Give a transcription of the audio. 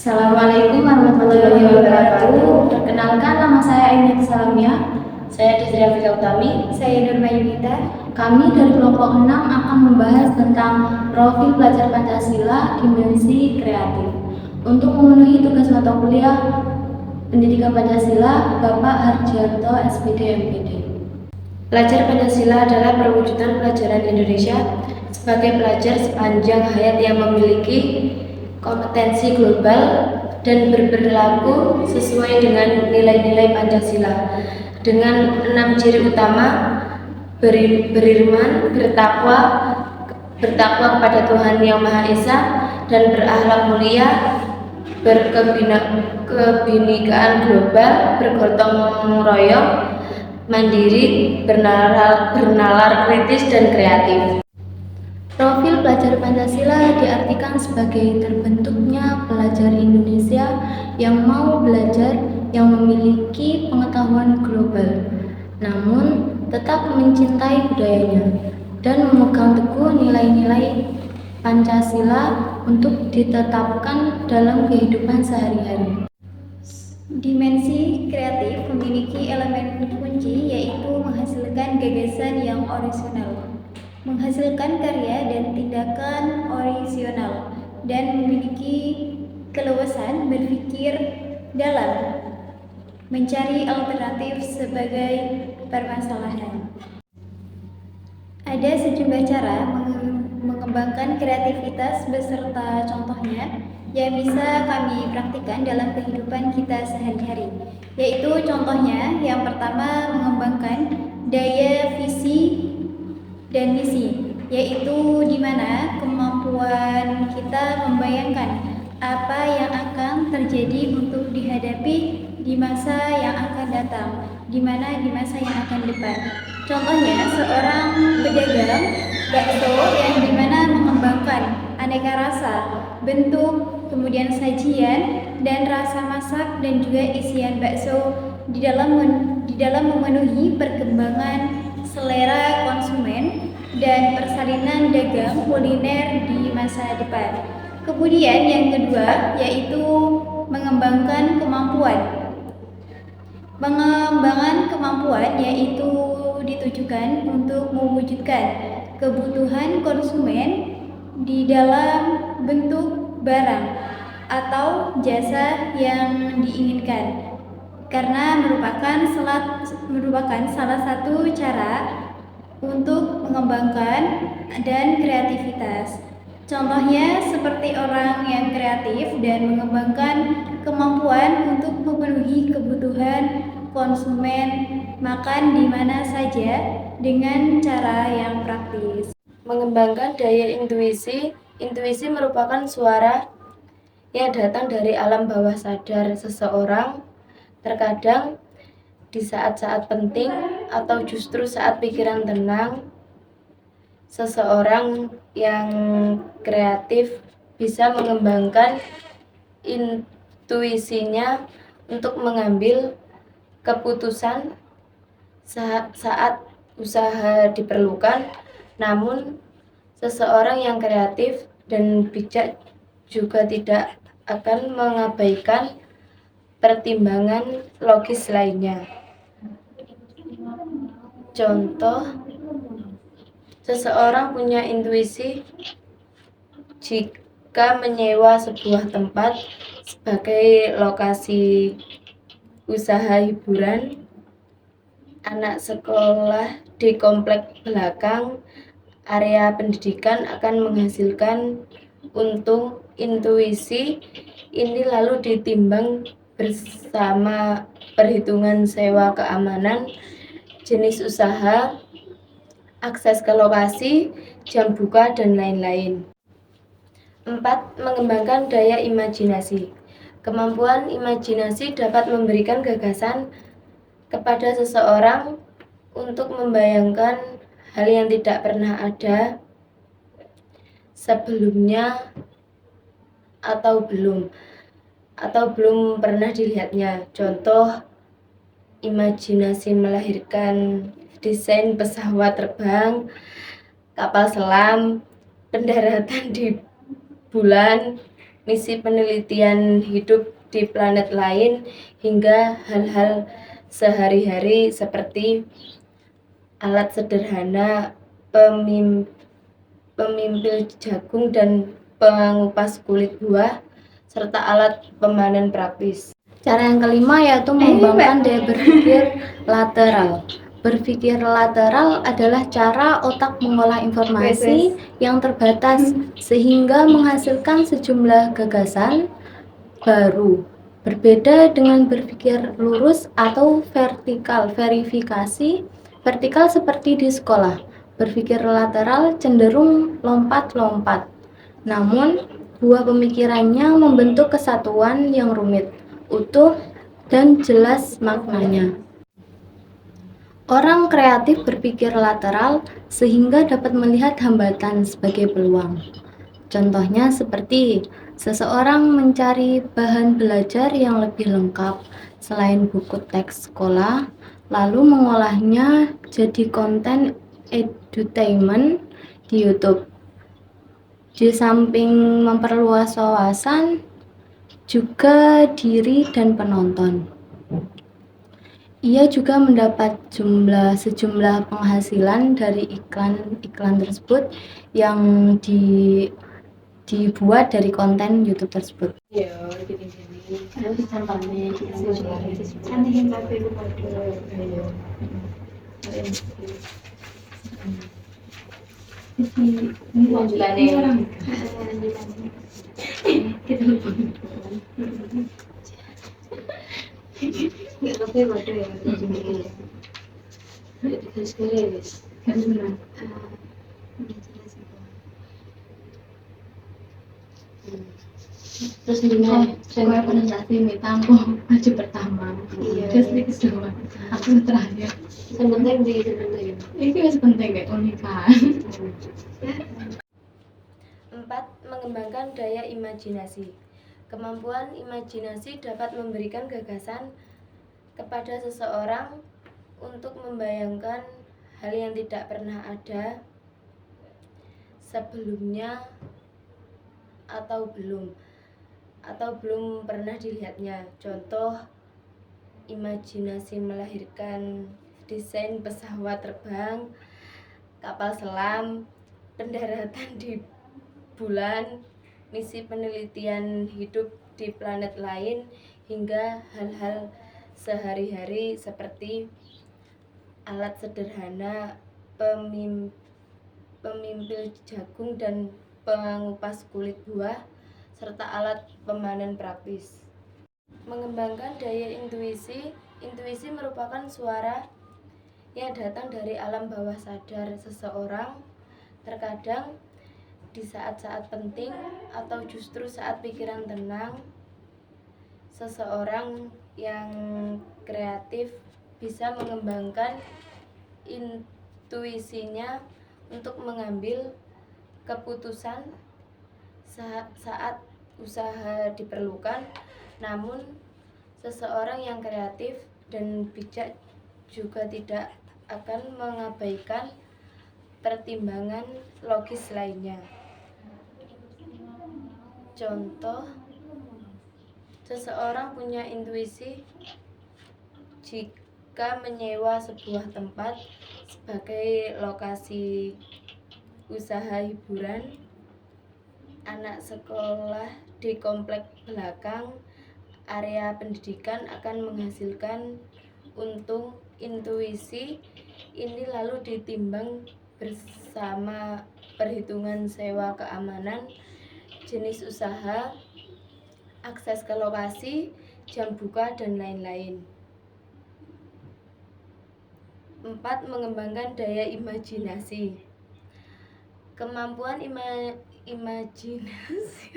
Assalamualaikum warahmatullahi wabarakatuh. Perkenalkan, nama saya Ainit Salamia. Saya Desri Afika Utami. Saya Nurma Yunita. Kami dari kelompok 6 akan membahas tentang profil pelajar Pancasila dimensi kreatif. Untuk memenuhi tugas mata kuliah Pendidikan Pancasila, Bapak Harjanto SPD MPD. Pelajar Pancasila adalah perwujudan pelajaran Indonesia sebagai pelajar sepanjang hayat yang memiliki kompetensi global dan berperilaku sesuai dengan nilai-nilai Pancasila dengan 6 ciri utama: beriman, bertakwa kepada Tuhan Yang Maha Esa, dan berakhlak mulia, berkebinekaan global, bergotong royong, mandiri, bernalar kritis, dan kreatif. Profil pelajar Pancasila diartikan sebagai terbentuknya pelajar Indonesia yang mau belajar, yang memiliki pengetahuan global, namun tetap mencintai budayanya dan memegang teguh nilai-nilai Pancasila untuk ditetapkan dalam kehidupan sehari-hari. Dimensi kreatif memiliki elemen kunci, yaitu menghasilkan gagasan yang orisinal, menghasilkan karya dan tindakan orisinal, dan memiliki keluasan berpikir dalam mencari alternatif sebagai permasalahan. Ada sejumlah cara mengembangkan kreativitas beserta contohnya yang bisa kami praktikkan dalam kehidupan kita sehari-hari, yaitu contohnya yang pertama, mengembangkan daya visi dan misi, yaitu di mana kemampuan kita membayangkan apa yang akan terjadi untuk dihadapi di masa yang akan datang, di masa yang akan depan. Contohnya seorang pedagang bakso yang dimana mengembangkan aneka rasa, bentuk, kemudian sajian dan rasa masak dan juga isian bakso di dalam memenuhi perkembangan selera konsumen dan persalinan dagang kuliner di masa depan. Kemudian yang kedua yaitu mengembangkan kemampuan. Pengembangan kemampuan yaitu ditujukan untuk mewujudkan kebutuhan konsumen di dalam bentuk barang atau jasa yang diinginkan, karena merupakan salah satu cara untuk mengembangkan dan kreativitas. Contohnya seperti orang yang kreatif dan mengembangkan kemampuan untuk memenuhi kebutuhan konsumen makan di mana saja dengan cara yang praktis. Mengembangkan daya intuisi. Intuisi merupakan suara yang datang dari alam bawah sadar seseorang, terkadang di saat-saat penting atau justru saat pikiran tenang. Seseorang yang kreatif bisa mengembangkan intuisinya untuk mengambil keputusan saat usaha diperlukan. Namun seseorang yang kreatif dan bijak juga tidak akan mengabaikan pertimbangan logis lainnya. Contoh, seseorang punya intuisi jika menyewa sebuah tempat sebagai lokasi usaha hiburan anak sekolah di komplek belakang area pendidikan akan menghasilkan untung. Intuisi ini lalu ditimbang bersama perhitungan sewa, keamanan, jenis usaha, akses ke lokasi, jam buka, dan lain-lain. 4. Mengembangkan daya imajinasi. Kemampuan imajinasi dapat memberikan gagasan kepada seseorang untuk membayangkan hal yang tidak pernah ada sebelumnya atau belum pernah dilihatnya. Contoh, imajinasi melahirkan desain pesawat terbang, kapal selam, pendaratan di bulan, misi penelitian hidup di planet lain, hingga hal-hal sehari-hari seperti alat sederhana, pemimpil jagung dan pengupas kulit buah, serta alat pemanen praktis. Cara yang kelima yaitu mengembangkan daya berpikir lateral. Berpikir lateral adalah cara otak mengolah informasi yang terbatas sehingga menghasilkan sejumlah gagasan baru. Berbeda dengan berpikir lurus atau vertikal. Verifikasi vertikal seperti di sekolah. Berpikir lateral cenderung lompat-lompat. Namun, buah pemikirannya membentuk kesatuan yang rumit, utuh, dan jelas maknanya. Orang kreatif berpikir lateral sehingga dapat melihat hambatan sebagai peluang. Contohnya seperti seseorang mencari bahan belajar yang lebih lengkap selain buku teks sekolah, lalu mengolahnya jadi konten edutainment di YouTube. Di samping memperluas wawasan, juga diri dan penonton. Ia juga mendapat sejumlah penghasilan dari iklan tersebut yang dibuat dari konten YouTube tersebut. Terus saya presentasi aku maju pertama, terus ini kedua, aku terakhir. Sebentar Ini masih penting kayak unikan. 4. Mengembangkan daya imajinasi. Kemampuan imajinasi dapat memberikan gagasan kepada seseorang untuk membayangkan hal yang tidak pernah ada sebelumnya atau belum pernah dilihatnya. Contoh, imajinasi melahirkan desain pesawat terbang, kapal selam, pendaratan di bulan, misi penelitian hidup di planet lain, hingga hal-hal sehari-hari seperti alat sederhana, pemimpil jagung dan pengupas kulit buah, serta alat pemanen praktis. Mengembangkan daya intuisi. Intuisi merupakan suara yang datang dari alam bawah sadar seseorang, terkadang di saat-saat penting atau justru saat pikiran tenang. Seseorang yang kreatif bisa mengembangkan intuisinya untuk mengambil keputusan saat usaha diperlukan. Namun, seseorang yang kreatif dan bijak juga tidak akan mengabaikan pertimbangan logis lainnya. Contoh, seseorang punya intuisi jika menyewa sebuah tempat sebagai lokasi usaha hiburan anak sekolah di komplek belakang area pendidikan akan menghasilkan untung. Intuisi ini lalu ditimbang bersama perhitungan sewa keamanan, jenis usaha, akses ke lokasi, jam buka, dan lain-lain. 4. Mengembangkan daya imajinasi. Kemampuan imajinasi